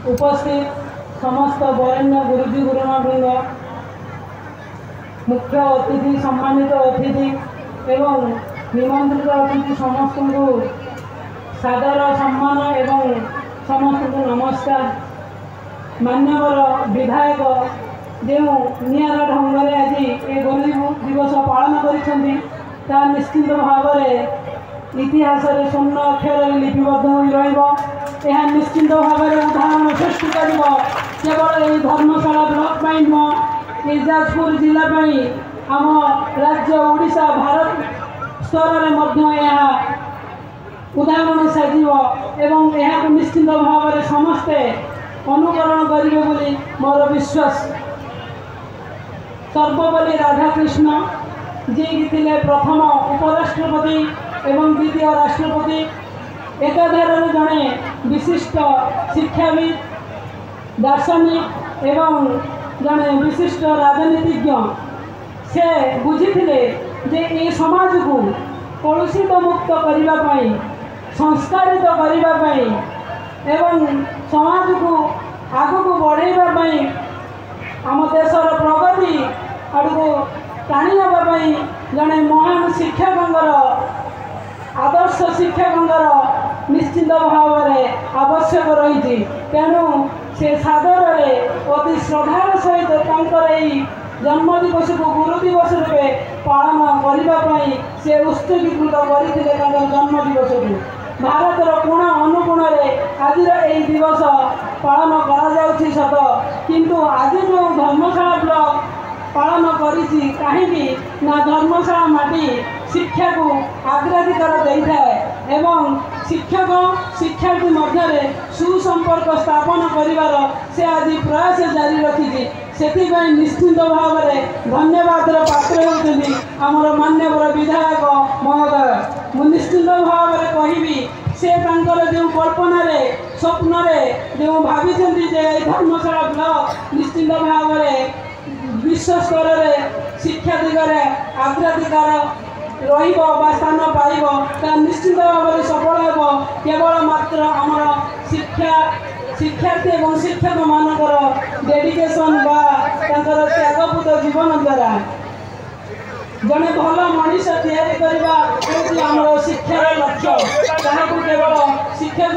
उपस्थित समस्त वरेण्य गुरुजी गुरुमावृंद, मुख्य अतिथि, सम्मानित अतिथि एवं निमंत्रित अतिथि समस्त को सादर सम्मान एवं समस्त को नमस्कार। मान्यवर विधायक जो निरा ढंग से आज ये गुरु दिवस पालन कर निश्चित भाव इतिहास स्वर्ण अक्षर लिपिबद्ध हो यह निश्चित भाव उदाहरण सृष्टि कर केवल ये धर्मशाला ब्लॉक नुह जाजपुर जिला आम राज्य ओडिशा भारत स्तर में उदाहरण साजिब एवं यह निश्चित भाव में समस्ते अनुकरण करेंगे बोली मोर विश्वास। सर्वपल्ली राधाकृष्ण जी थे प्रथम उपराष्ट्रपति एवं द्वितीय राष्ट्रपति, एकाधार जड़े विशिष्ट शिक्षाविद, दार्शनिक एवं जड़े विशिष्ट राजनीतिज्ञ। से बुझी जे ये समाज को कलुषित मुक्त करने, संस्कारित करने एवं समाज को आग को बढ़ाई आम देशर प्रगति आड़क टाणी नापी जड़े महान शिक्षक आदर्श शिक्षक निश्चित भाव में आवश्यक रही। तेणु से सादर अति श्रद्धार सहित जन्मदिवस को गुरु दिवस रूपे पालन करने से उत्सर्गीकृत करते जन्मदिवस को भारतर कोण अनुकोण आज यही दिवस पालन कर सत, किंतु आज जो धर्मशाला ब्लॉक पालन करी कहीं ना धर्मशाला माटी शिक्षा को अग्राधिकार दे थाए एवं शिक्षक शिक्षार्थी मध्य सुसंपर्क स्थापन करिवार से आज प्रयास जारी रखी। से निश्चित भाव में धन्यवाद पात्र होती आमर मान्यवर विधायक महोदय। मु निश्चित भाव में कहबी से जो कल्पना स्वप्न जो भावी धर्मशाला ब्लॉक निश्चित भाव में विश्व स्तर में शिक्षा दिगरे अग्राधिकार स्थान पाइब निश्चित भाव में सफल हो केवल मात्र आमर शिक्षार्थी और शिक्षक मानकर डेडिकेशन त्यागपूत जीवन द्वारा जड़े भल मनीष या शिक्षार लक्ष्य जहाँ केवल शिक्षक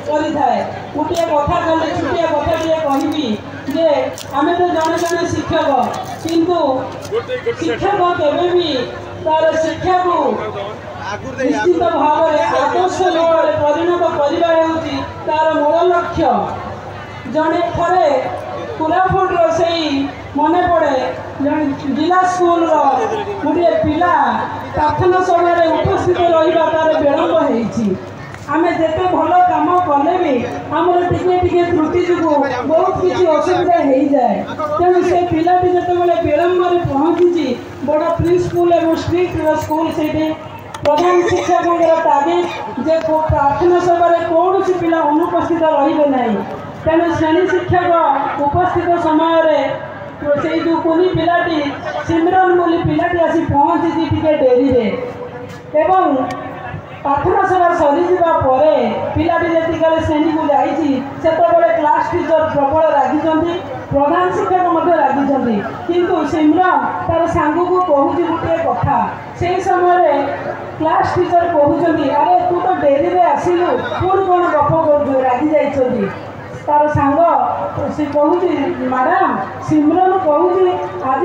ही थाए। गोटे कथा कले छुटिया कथा कहबी जे आम तो जड़े जड़े शिक्षक, किंतु शिक्षक केवे भी तार शिक्षा को निश्चित भाव में आदर्श रूप परिणत करने तार मूल लक्ष्य। जड़े थे कोरापुटर से मन पड़े जिला स्कूल गोटे पिला प्रार्थना सभा उपस्थित रहा तार विलम्ब आम जिते भल कम कले भी आमर टे त्रुटि जो बहुत किसी असुविधा हो जाए। तेणु से पिलाटी जो विलम्ब में पहुँची बड़ प्री स्कूल और स्ट्रिक्ट स्कूल से प्रधान शिक्षक तागिद जे प्रार्थना सभा कौन पिला अनुपस्थित रे ना। तेणु श्रेणी शिक्षक उपस्थित समय से जो कुनी पिलाटी सिमरन बोली पिलाटी आसी पहुँची टे डेरी एवं प्रार्थना सभा सरीजा पिलाटी जी श्रेणी को जाते क्लास टीचर प्रबल रागी, प्रधान शिक्षक रागी, किंतु सिमरन तार सांग को कहूँ गोटे कथा से समय क्लास टीचर कहते अरे तू तो डेरी में आसिलु पुणी कौन गप कर रागी जा तार सांग से कहूँ मैडम सिमरन कहूँ आज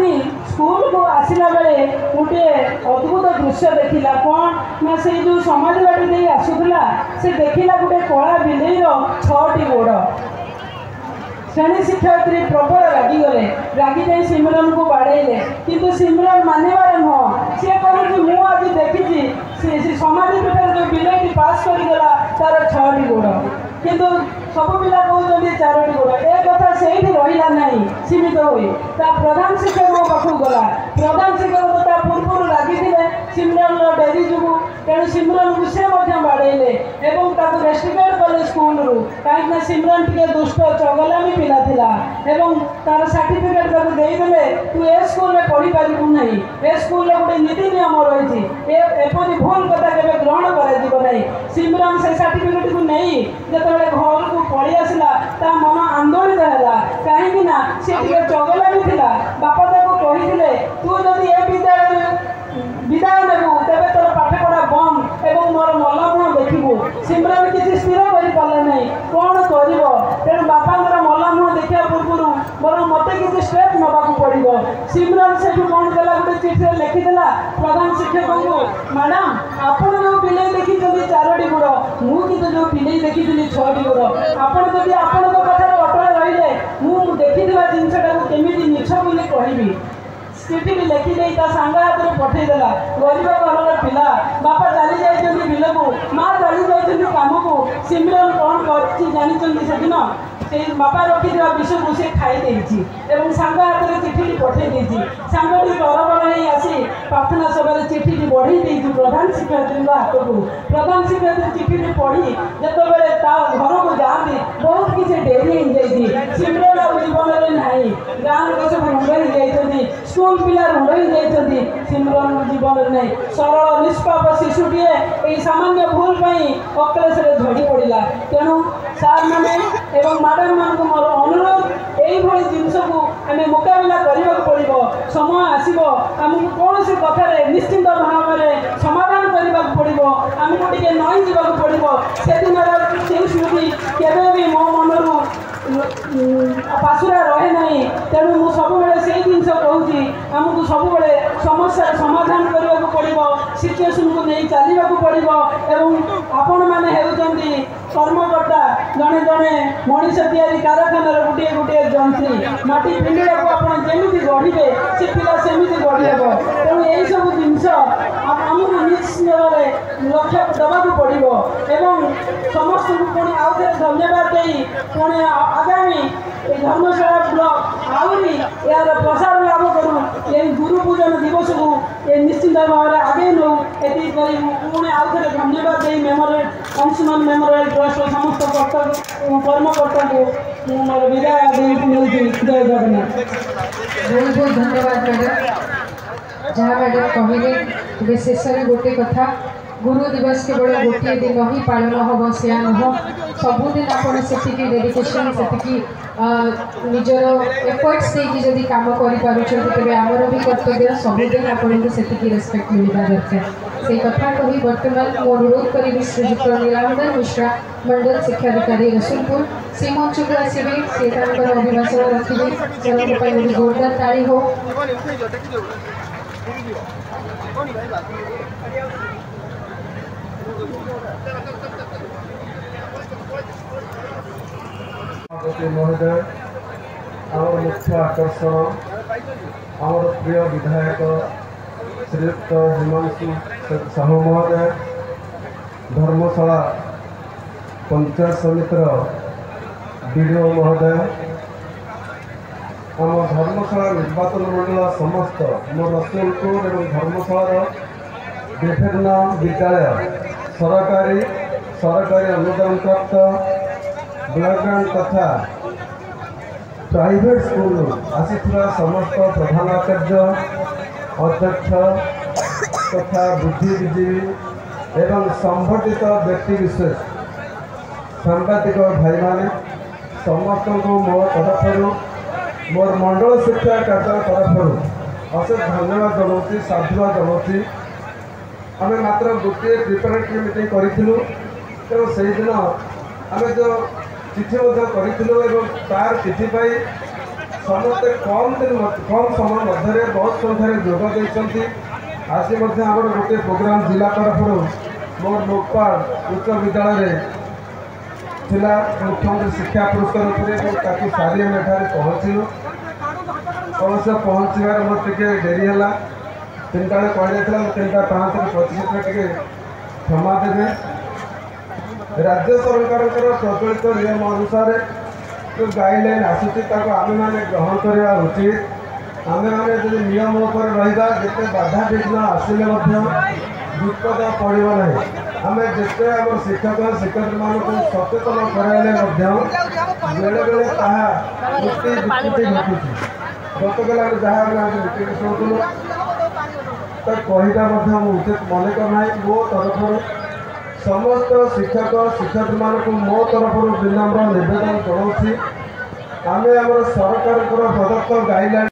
स्कूल को आसला बेले गोटे अद्भुत दृश्य देखला कौन ना से जो समाजवाड़ी दे आसूला से देखला गोटे कला बिलेईर 6टी गोड़। श्रेणी शिक्षयित्री प्रबल रागिगले रागी जाए सिमरन को बाड़े किंतु सिमरन मानवर नुह सी कहूँ मु आज देखी समाज पीठ जो बिलेटी पास करगला तार 6टी गोड़ किंतु सब पिला कहते 4टी गोड़। ए कथा से रहा ना सीमित हुई प्रधान शिक्षक पाखु गला प्रधान शिक्षक पूर्व रागी सिमरन डेरी जो तेणु सिमरन को से बाड़े रेस्ट्रिकेट कले स्कूल कहीं सिमरन टे दुष्ट चगलामी पिला तार सर्टिफिकेट देदेले तू ए स्कूल में पढ़ी पारू ना ए स्कूल गोटे नीति नियम रही एपरी भूल कथा के ग्रहण कर सिमरन से सर्टिफिकेट को नहीं जो घर को पलि आसला ता मन आंदोलित है कहीं से चगला भी था बापा कही तू जदि ए विदाय नेबू तेरे तोर पाठपढ़ा बंद एवं मोर मल्लमुह देखू सिमरन किसी स्थिर कर नहीं कौन कर तेणु बापा मल्लमुह देखा पूर्व मोर मत किसी स्टेप नवा पड़ो सिमरन से कौन देला गोटे चिठी लिखिदेला प्रधान शिक्षक को मैडम आपण जो पिले देखी 4टी गोड़ मुझे जो पिले देखी 6टी गोड़ आपड़ जब आपण कथा अटल रही मुझे देखी जिनसा केमी मिछ बोली कहबी चिठी भी लिखी नहीं सांग हाथ में पठेदेला गरीब घर पिला बापा चली जाइए बिल को माँ चली जाइए कम को सिमरन कौन कर जान से बापा रखी विष को सी खाई सांग हाथ में चिठी पठे सांगटी तरबल आसी प्रार्थना सभा चिठी बढ़ी प्रधान शिक्षयित्री हाथ को प्रधान शिक्षयित्री चिठी पढ़ी जो घर को जाती बहुत किसी डेरी हो सिमरन जीवन में ना गाँव लोग सब रुंड हो स्कूल पिला रुंड हो सिमरन जीवन में नहीं सरल निष्पाप शिशुटे ये सामान्य भूल अक्लेश झड़ी पड़ा तेणु सार मैंने मैडम मान मोर अनुरोध यही जिनस को आम मुकाबला करने पड़ो समय आसो आमको कौन सी कथार निश्चिंत भाव में समाधान करने पड़ो आमको टे नई जावाक पड़ो से दिन से स्मृति केवे मो मनरू पाशुरा रहे नहीं तेणु मुझे सब से जिन कहूँ आमको सब समस्या समाधान करने पड़ो सिचुएसन को नहीं चलने पड़ो एवं आपण मैंने होती कर्मकर्ता जड़े जड़े मनीष तैयारी कारखानार गोटे गोटे जंत्री माटी पिंडा को आप जमी गढ़े से पिला सेमती गढ़ तेणु यही सब जिनस आमको निश्चित लक्ष्य देवाक पड़ो एवं समस्त को पुणी आउ थे धन्यवाद दे पुणी आगामी धर्मशाला ब्लॉक आहरी यार प्रसार लाभ करूँ ये गुरु पूजन दिवस को ये निश्चिंत भाव में आगे नौ ये पुणी आउ थे धन्यवाद दे मेमोरियल अंशुमान मेमोरियल ट्रस्ट समस्त कर्मकर्ता को मोर विदाय जय जगन्नाथ। बहुत बहुत धन्यवाद मैडम जहाँ मैडम कहले शेष में गोटे कथा गुरु दिवस केवल गोटे दिन ही पालन हम से नुह सबुदिन आपकी डेडिकेशन से निजर एफर्ट्स देकी जदि काम करें आमर भी कर्तव्य सबुदिन आपको से रेस्पेक्ट मिलवा दरकार से कथा कही बर्तमान मो अनुरोध करी श्रीजुक्त नीलांबर मिश्रा मंडल शिक्षाधिकारी रसुलपुर से मंच को आसवे से अभिभाषण रखिए से जोरदार ताली हो महोदय आम मुख्य आकर्षण आमर प्रिय विधायक श्रीयुक्त हिमांशु साहू महोदय धर्मशाला पंचायत समितिर विडीओ महोदय आम धर्मशाला निर्वाचन मंडल समस्त मोर रसुलपुर और धर्मशाला विभिन्न विद्यालय सरकारी अनुदान प्राप्त ब्लैकग्राउंड तथा प्राइवेट स्कूल आसीथिबा समस्त प्रधानाचार्य अध्यक्ष तथा बुद्धिजीवी एवं संगठित व्यक्ति विशेष सांबादिक भाई माने समस्त को मोर तरफ मोर मंडल शिक्षा कार्यालय तरफ अशेष धन्यवाद जनाऊँ साधुवाद जनाऊँ आम मात्र गोटे प्रिपेरेटरी मीटिंग करूँ तेणु से दिन आम जो चिठी करूँ तार चिठी समस्त कम समय मध्य बहुत संख्यार जोग देती आज आम गोटे प्रोग्राम जिला तरफ मोर लोकपाल उच्च विद्यालय थिला मुख्यमंत्री शिक्षा पुरस्कार सारी आम एठार पहुँचलु अवश्य पहुँचार मोर टे डेरी है 3टा बेले कहला 3:05 टे क्षमा देवे राज्य सरकार प्रचलित नियम अनुसार जो गाइडलाइन आसूसी आम मैंने ग्रहण करवा उचित आम मैंने जो नियम पर रहा जिते बाधा विघ्न आसिले विपद पड़ो ना आम जिते आम शिक्षक शिक्षयित्री मानक सचेतन कराइले बेले बेले त्रुटि विकृति घटुची गतकाल आम जहाँ मीटिंग शुणुलु तो कहीटा उचित मन करना मो तरफ समस्त शिक्षक शिक्षयित्री मानक मो तरफ विनम्र निवेदन करोछि आमे हमर सरकार प्रदत्त गाइडलाइन